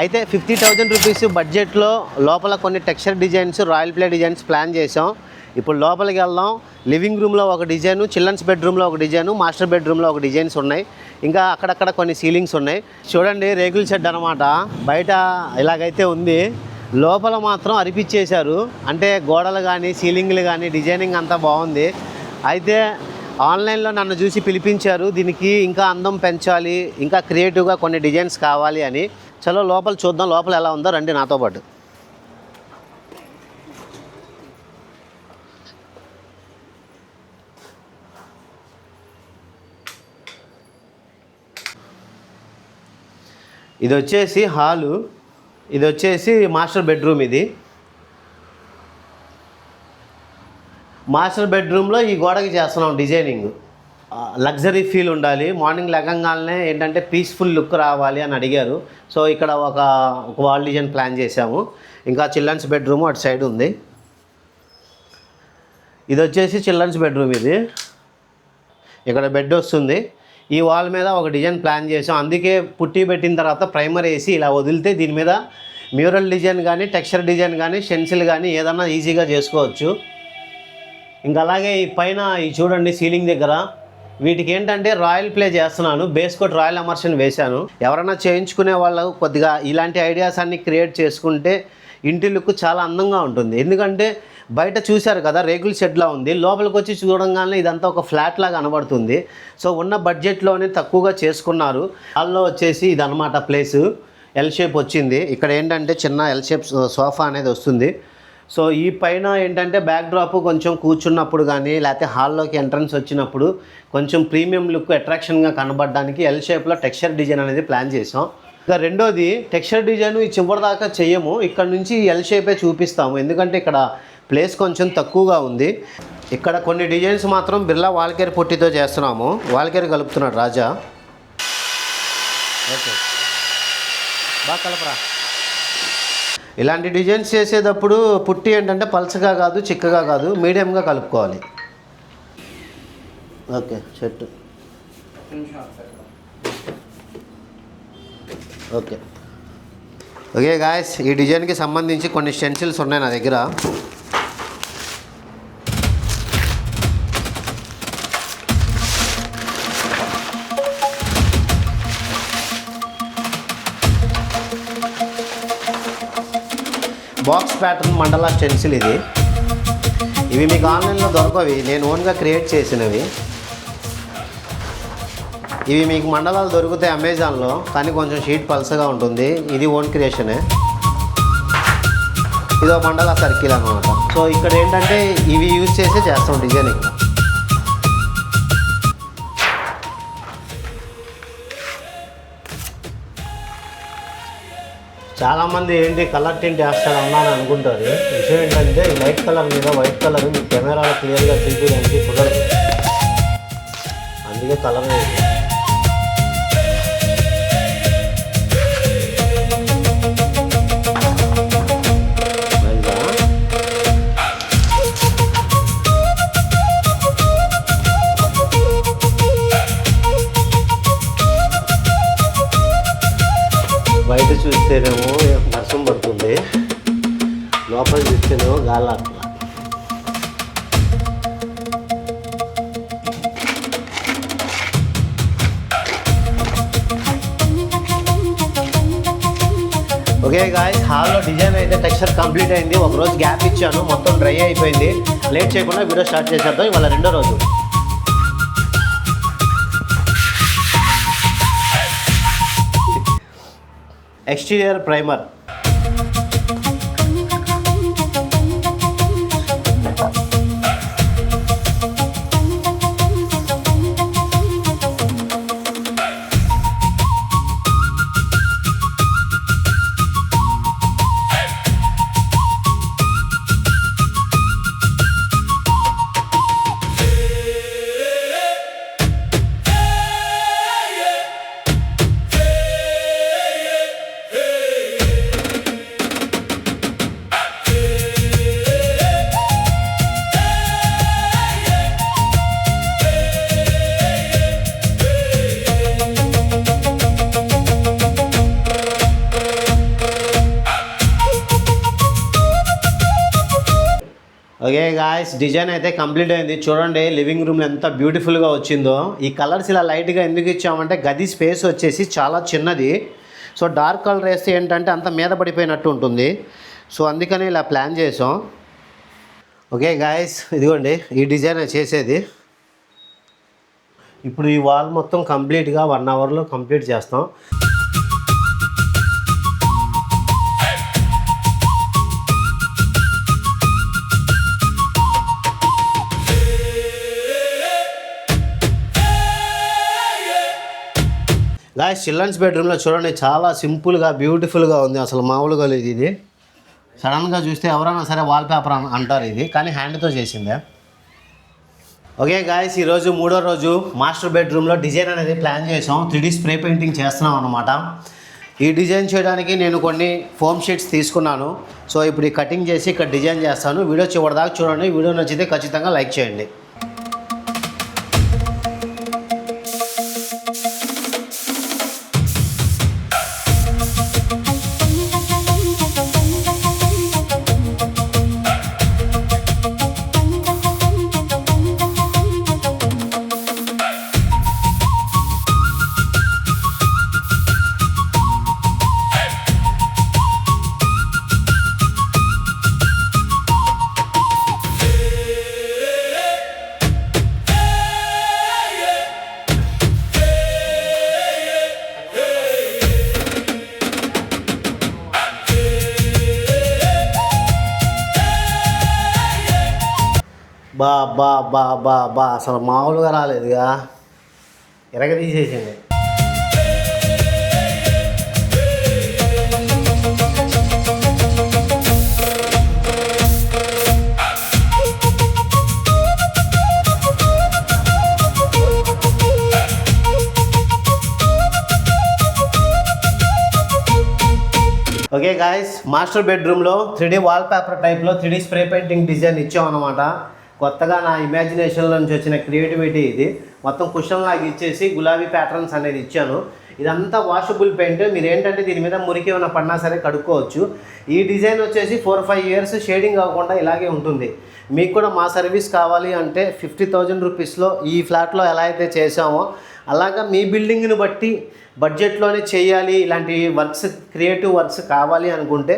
అయితే 50,000 రూపీస్ బడ్జెట్లో లోపల కొన్ని texture designs, royal play designs plan చేసాం. ఇప్పుడు లోపలికి వెళ్దాం. లివింగ్ రూమ్లో ఒక డిజైను, చిల్డ్రన్స్ బెడ్రూమ్లో ఒక డిజైను, మాస్టర్ బెడ్రూమ్లో ఒక డిజైన్స్ ఉన్నాయి. ఇంకా అక్కడక్కడ కొన్ని సీలింగ్స్ ఉన్నాయి. చూడండి, రేకుల షెడ్ అనమాట. బయట ఇలాగైతే ఉంది, లోపల మాత్రం అరిపిచ్చేశారు. అంటే గోడలు కానీ సీలింగ్లు కానీ డిజైనింగ్ అంతా బాగుంది. అయితే ఆన్లైన్లో నన్ను చూసి పిలిపించారు, దీనికి ఇంకా అందం పెంచాలి, ఇంకా క్రియేటివ్గా కొన్ని డిజైన్స్ కావాలి అని. చలో లోపల చూద్దాం, లోపల ఎలా ఉందో రండి నాతో పాటు. ఇది వచ్చేసి హాలు, ఇది వచ్చేసి మాస్టర్ బెడ్రూమ్. ఇది మాస్టర్ బెడ్రూమ్లో ఈ గోడకి చేస్తున్నాం డిజైనింగ్. లగ్జరీ ఫీల్ ఉండాలి, మార్నింగ్ లెగంగానే ఏంటంటే పీస్ఫుల్ లుక్ రావాలి అని అడిగారు. సో ఇక్కడ ఒక వాల్ డిజైన్ ప్లాన్ చేసాము. ఇంకా చిల్డ్రన్స్ బెడ్రూమ్ అటు సైడ్ ఉంది. ఇది వచ్చేసి చిల్డ్రన్స్ బెడ్రూమ్. ఇది ఇక్కడ బెడ్ వస్తుంది. ఈ వాల్ మీద ఒక డిజైన్ ప్లాన్ చేసాం. అందుకే పుట్టి పెట్టిన తర్వాత ప్రైమర్ వేసి ఇలా వదిలితే దీని మీద మ్యూరల్ డిజైన్ కానీ, టెక్స్చర్ డిజైన్ కానీ, స్టెన్సిల్ కానీ ఏదన్నా ఈజీగా చేసుకోవచ్చు. ఇంకా అలాగే ఈ పైన ఈ చూడండి సీలింగ్ దగ్గర వీటికి ఏంటంటే రాయల్ ప్లే చేస్తున్నాను. బేస్ కోట్ రాయల్ ఎమర్షన్ వేశాను. ఎవరైనా చేయించుకునే వాళ్ళకు కొద్దిగా ఇలాంటి ఐడియాస్ అన్ని క్రియేట్ చేసుకుంటే ఇంటి లుక్ చాలా అందంగా ఉంటుంది. ఎందుకంటే బయట చూశారు కదా రేకుల షెడ్లా ఉంది, లోపలికి వచ్చి చూడంగానే ఇదంతా ఒక ఫ్లాట్ లాగా కనబడుతుంది. సో ఉన్న బడ్జెట్లోనే తక్కువగా చేసుకున్నారు. హాల్లో వచ్చేసి ఇది అనమాట ప్లేసు, ఎల్ షేప్ వచ్చింది. ఇక్కడ ఏంటంటే చిన్న ఎల్ షేప్ సోఫా అనేది వస్తుంది. సో ఈ పైన ఏంటంటే బ్యాక్ డ్రాప్ కొంచెం కూర్చున్నప్పుడు కానీ లేకపోతే హాల్లోకి ఎంట్రన్స్ వచ్చినప్పుడు కొంచెం ప్రీమియం లుక్ అట్రాక్షన్గా కనబడడానికి ఎల్ షేప్లో టెక్స్చర్ డిజైన్ అనేది ప్లాన్ చేసాం. ఇంకా రెండోది టెక్స్చర్ డిజైన్ ఈ చివరి దాకా చెయ్యము, ఇక్కడ నుంచి ఎల్ షేపే చూపిస్తాము. ఎందుకంటే ఇక్కడ ప్లేస్ కొంచెం తక్కువగా ఉంది. ఇక్కడ కొన్ని డిజైన్స్ మాత్రం బిర్లా వాల్కేర్ పుట్టితో చేస్తున్నాము. వాల్కేర్ కలుపుతున్నాడు రాజా. ఓకే, బాగా కలపరా. ఇలాంటి డిజైన్స్ చేసేటప్పుడు పుట్టి ఏంటంటే పల్చగా కాదు, చిక్కగా కాదు, మీడియంగా కలుపుకోవాలి. ఓకే, చెట్టు ఓకే ఓకే గాయస్, ఈ డిజైన్కి సంబంధించి కొన్ని స్టెన్సిల్స్ ఉన్నాయి నా దగ్గర. బాక్స్ ప్యాటర్న్ మండలా స్టెన్సిల్ ఇది. ఇవి మీకు ఆన్లైన్లో దొరకవి, నేను ఓన్గా క్రియేట్ చేసినవి. ఇవి మీకు మండలాలు దొరుకుతాయి అమెజాన్లో, కానీ కొంచెం షీట్ పల్సగా ఉంటుంది. ఇది ఓన్ క్రియేషనే. ఇదో మండలా సర్కిల్ అనమాట. సో ఇక్కడ ఏంటంటే ఇవి యూజ్ చేసే చేస్తాం డిజైనింగ్. చాలామంది ఏంటి కలర్ టింట్ వేస్తాడు అన్నాను అనుకుంటారు. విషయం ఏంటంటే ఈ లైట్ కలర్ మీద వైట్ కలర్ మీ కెమెరాలో క్లియర్గా చూపించడానికి కుదరదు, అందుకే కలర్ వేసి. బయట చూస్తేనేమో వర్షం పడుతుంది, లోపల చూస్తేనేమో గాలి అట్లా. ఓకే గాయ్స్, హాల్లో డిజైన్ అయితే టెక్స్చర్ కంప్లీట్ అయింది. ఒకరోజు గ్యాప్ ఇచ్చాను, మొత్తం డ్రై అయిపోయింది. లేట్ చేయకుండా వీడియో స్టార్ట్ చేసేద్దాం. ఇవాళ రెండో రోజు. Exterior primer. Okay guys, design అయితే కంప్లీట్ అయింది. చూడండి లివింగ్ రూమ్ ఎంత బ్యూటిఫుల్గా వచ్చిందో. ఈ కలర్స్ ఇలా లైట్గా ఎందుకు ఇచ్చామంటే గది స్పేస్ వచ్చేసి చాలా చిన్నది. సో డార్క్ కలర్ వేస్తే ఏంటంటే అంత మీద పడిపోయినట్టు ఉంటుంది. సో అందుకని ఇలా ప్లాన్ చేసాం. ఓకే గాయ్స్, ఇదిగోండి ఈ డిజైన్ చేసేది. ఇప్పుడు ఈ వాల్ మొత్తం కంప్లీట్గా 1 అవర్లో కంప్లీట్ చేస్తాం. గాయ్స్, చిల్డ్రన్స్ బెడ్రూమ్లో చూడండి చాలా సింపుల్గా బ్యూటిఫుల్గా ఉంది. అసలు మామూలుగా లేదు. ఇది సడన్గా చూస్తే ఎవరైనా సరే వాల్పేపర్ అంటారు ఇది, కానీ హ్యాండ్తో చేసిందే. ఓకే గాయ్స్, ఈరోజు 3వ రోజు మాస్టర్ బెడ్రూమ్లో డిజైన్ అనేది ప్లాన్ చేసాం. 3D స్ప్రే పెయింటింగ్ చేస్తున్నాం అనమాట. ఈ డిజైన్ చేయడానికి నేను కొన్ని ఫోమ్ షీట్స్ తీసుకున్నాను. సో ఇప్పుడు ఈ కటింగ్ చేసి ఇక్కడ డిజైన్ చేస్తాను. వీడియో చివరిదాకా చూడండి. వీడియో నచ్చితే ఖచ్చితంగా లైక్ చేయండి. బా బా బా బా బా అసలు మామూలుగా రాలేదుగా, తీసేసింది. ఓకే గాయస్, మాస్టర్ బెడ్రూమ్లో 3D వాల్పేపర్ టైప్లో 3D స్ప్రే పెయింటింగ్ డిజైన్ ఇచ్చాం అనమాట. కొత్తగా నా ఇమాజినేషన్లో నుంచి వచ్చిన క్రియేటివిటీ ఇది. మొత్తం కుషన్ లాగా ఇచ్చేసి గులాబీ ప్యాటర్న్స్ అనేది ఇచ్చాను. ఇదంతా వాషబుల్ పెయింట్. మీరు ఏంటంటే దీని మీద మురికి ఏమైనా పడినా సరే కడుక్కోవచ్చు. ఈ డిజైన్ వచ్చేసి 4-5 ఇయర్స్ షేడింగ్ అవ్వకుండా ఇలాగే ఉంటుంది. మీకు కూడా మా సర్వీస్ కావాలి అంటే 50,000 రూపీస్లో ఈ ఫ్లాట్లో ఎలా అయితే చేసామో అలాగా మీ బిల్డింగ్ని బట్టి బడ్జెట్లోనే చేయాలి, ఇలాంటి వర్క్స్ క్రియేటివ్ వర్క్స్ కావాలి అనుకుంటే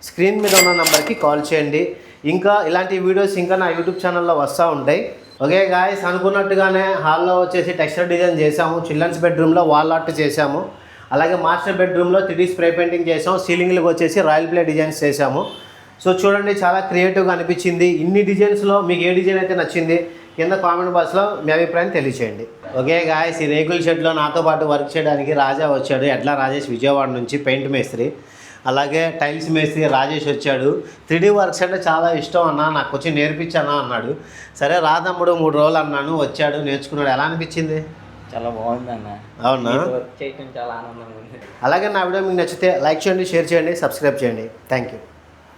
స్క్రీన్ మీద ఉన్న నెంబర్కి కాల్ చేయండి. ఇంకా ఇలాంటి వీడియోస్ ఇంకా నా యూట్యూబ్ ఛానల్లో వస్తూ ఉంటాయి. ఓకే గాయస్, అనుకున్నట్టుగానే హాల్లో వచ్చేసి టెక్స్చర్ డిజైన్ చేసాము. చిల్డ్రన్స్ బెడ్రూమ్లో వాల్ ఆర్ట్ చేసాము. అలాగే మాస్టర్ బెడ్రూమ్లో 3D స్ప్రే పెయింటింగ్ చేసాము. సీలింగ్లకు వచ్చేసి రాయల్ ప్లే డిజైన్స్ చేసాము. సో చూడండి చాలా క్రియేటివ్గా అనిపించింది. ఇన్ని డిజైన్స్లో మీకు ఏ డిజైన్ అయితే నచ్చింది కింద కామెంట్ బాక్స్లో మీ అభిప్రాయం తెలియచేయండి. ఓకే గాయస్, ఈ రేకుల షెడ్లో నాతో పాటు వర్క్ చేయడానికి రాజా వచ్చాడు. ఎడ్ల రాజేష్ విజయవాడ నుంచి పెయింట్ మేస్త్రి. అలాగే టైల్స్ మేస్త్రి రాజేష్ వచ్చాడు. 3D వర్క్స్ అంటే చాలా ఇష్టం అన్న, నాకు వచ్చి నేర్పించానా అన్నాడు. సరే రాదమ్ముడు 3 రోజులు అన్నాను. వచ్చాడు, నేర్చుకున్నాడు. ఎలా అనిపించింది? చాలా బాగుంది అన్న. అవునా? వర్క్ చేయడం చాలా ఆనందంగా ఉంది. అలాగే నా వీడియో మీకు నచ్చితే లైక్ చేయండి, షేర్ చేయండి, సబ్స్క్రైబ్ చేయండి. Thank you.